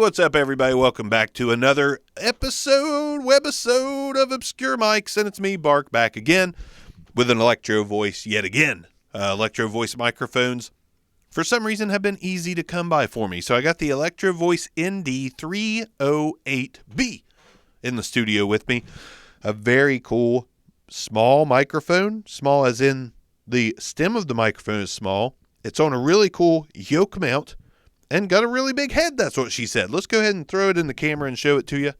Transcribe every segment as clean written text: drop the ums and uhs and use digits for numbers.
what's up, everybody? Welcome back to another webisode of Obscure Mics, and it's me, Bark, back again with an Electro-Voice yet again. Electro-Voice microphones, for some reason, have been easy to come by for me. So I got the Electro-Voice ND308B in the studio with me. A very cool small microphone, small as in the stem of the microphone is small. It's on a really cool yoke mount. And got a really big head, that's what she said. Let's go ahead and throw it in the camera and show it to you.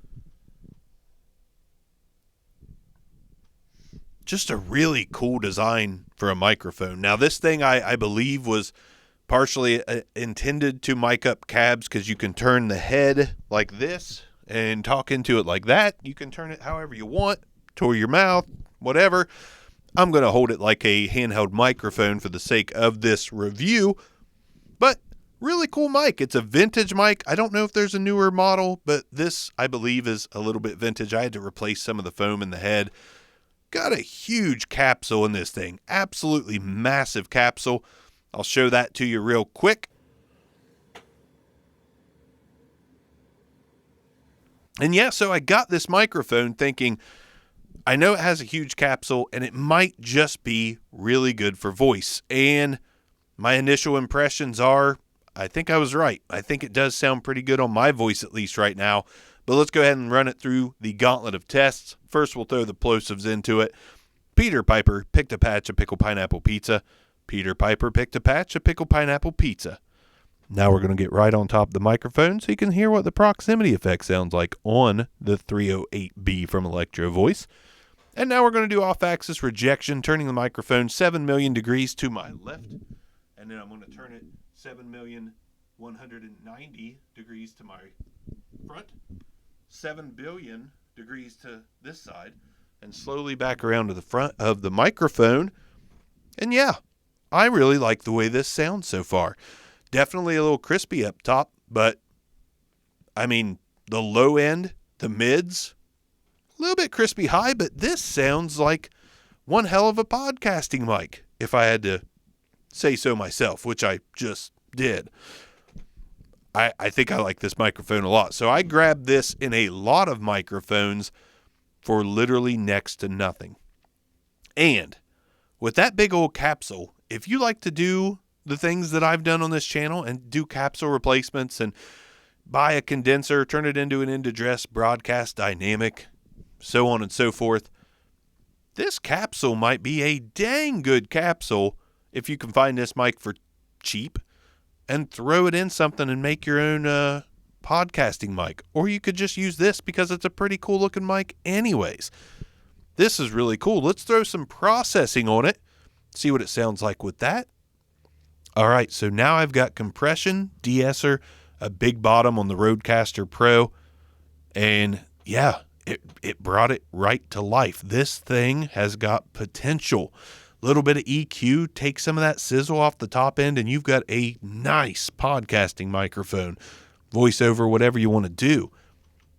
Just a really cool design for a microphone. Now, this thing, I believe, was partially intended to mic up cabs because you can turn the head like this and talk into it like that. You can turn it however you want, toward your mouth, whatever. I'm going to hold it like a handheld microphone for the sake of this review. But really cool mic. It's a vintage mic. I don't know if there's a newer model, but this, I believe, is a little bit vintage. I had to replace some of the foam in the head. Got a huge capsule in this thing. Absolutely massive capsule. I'll show that to you real quick. And yeah, so I got this microphone thinking, I know it has a huge capsule and it might just be really good for voice. And my initial impressions are, I think I was right. I think it does sound pretty good on my voice, at least right now. But let's go ahead and run it through the gauntlet of tests. First, we'll throw the plosives into it. Peter Piper picked a patch of pickle pineapple pizza. Peter Piper picked a patch of pickle pineapple pizza. Now we're going to get right on top of the microphone so you can hear what the proximity effect sounds like on the 308B from Electro-Voice. And now we're going to do off-axis rejection, turning the microphone 7 million degrees to my left. And then I'm going to turn it 7,190 degrees to my front, 7 billion degrees to this side, and slowly back around to the front of the microphone. And yeah, I really like the way this sounds so far. Definitely a little crispy up top, but I mean, the low end, the mids, a little bit crispy high, but this sounds like one hell of a podcasting mic, if I had to say so myself, which I just did. I think I like this microphone a lot. So I grabbed this in a lot of microphones for literally next to nothing. And with that big old capsule, if you like to do the things that I've done on this channel and do capsule replacements and buy a condenser, turn it into an end-address broadcast dynamic, so on and so forth, this capsule might be a dang good capsule if you can find this mic for cheap and throw it in something and make your own podcasting mic. Or you could just use this because it's a pretty cool looking mic anyways. This is really cool. Let's throw some processing on it, see what it sounds like with that. All right, so now I've got compression, de-esser, a big bottom on the Rodecaster Pro, and yeah, it brought it right to life. This thing has got potential. Little bit of EQ, take some of that sizzle off the top end, and you've got a nice podcasting microphone. Voiceover, whatever you want to do.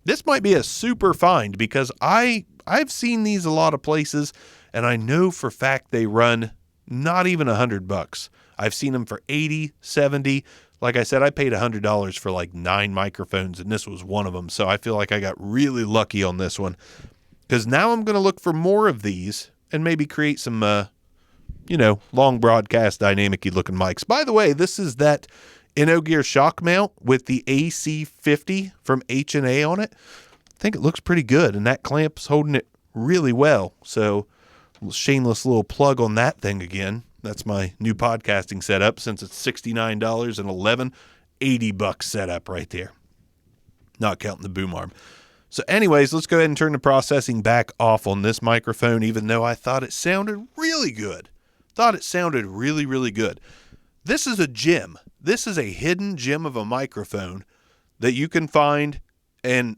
This might be a super find because I've seen these a lot of places, and I know for fact they run not even $100. I've seen them for $80, $70. Like I said, I paid $100 for like 9 microphones, and this was one of them. So I feel like I got really lucky on this one because now I'm going to look for more of these and maybe create some long broadcast dynamic-y looking mics. By the way, this is that InnoGear shock mount with the AC50 from H&A on it. I think it looks pretty good, and that clamp's holding it really well. So, shameless little plug on that thing again. That's my new podcasting setup since it's $69.11, $80 setup right there. Not counting the boom arm. So anyways, let's go ahead and turn the processing back off on this microphone, even though I thought it sounded really good. Thought it sounded really, really good. This is a gem. This is a hidden gem of a microphone that you can find, and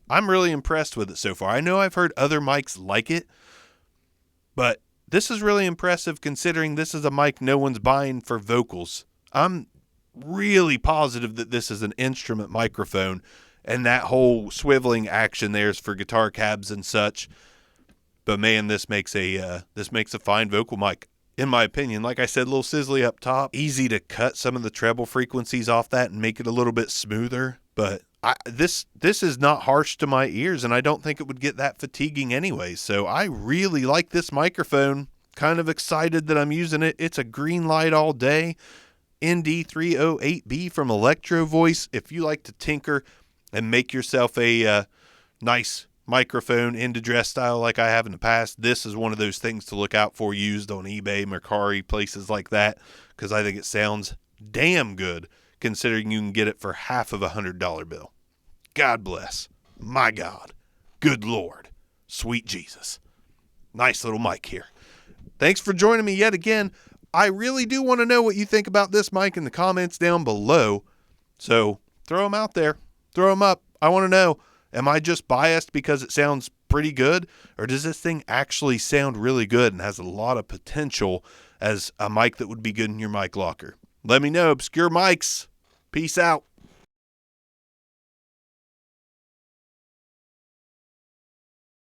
I'm really impressed with it so far. I know I've heard other mics like it, but this is really impressive considering this is a mic no one's buying for vocals. I'm really positive that this is an instrument microphone, and that whole swiveling action there is for guitar cabs and such. But man, this makes a fine vocal mic. in my opinion. Like I said, a little sizzly up top, easy to cut some of the treble frequencies off that and make it a little bit smoother. But this is not harsh to my ears, and I don't think it would get that fatiguing anyway. So I really like this microphone. Kind of excited that I'm using it. It's a green light all day. ND308B from Electro-Voice. If you like to tinker and make yourself a nice microphone into dress style like I have in the past, this is one of those things to look out for, used on eBay, Mercari, places like that, because I think it sounds damn good considering you can get it for half of $100 bill. God bless. My God. Good Lord. Sweet Jesus. Nice little mic here. Thanks for joining me yet again. I really do want to know what you think about this mic in the comments down below. So throw them out there. Throw them up. I want to know, am I just biased because it sounds pretty good? Or does this thing actually sound really good and has a lot of potential as a mic that would be good in your mic locker? Let me know. Obscure Mics. Peace out.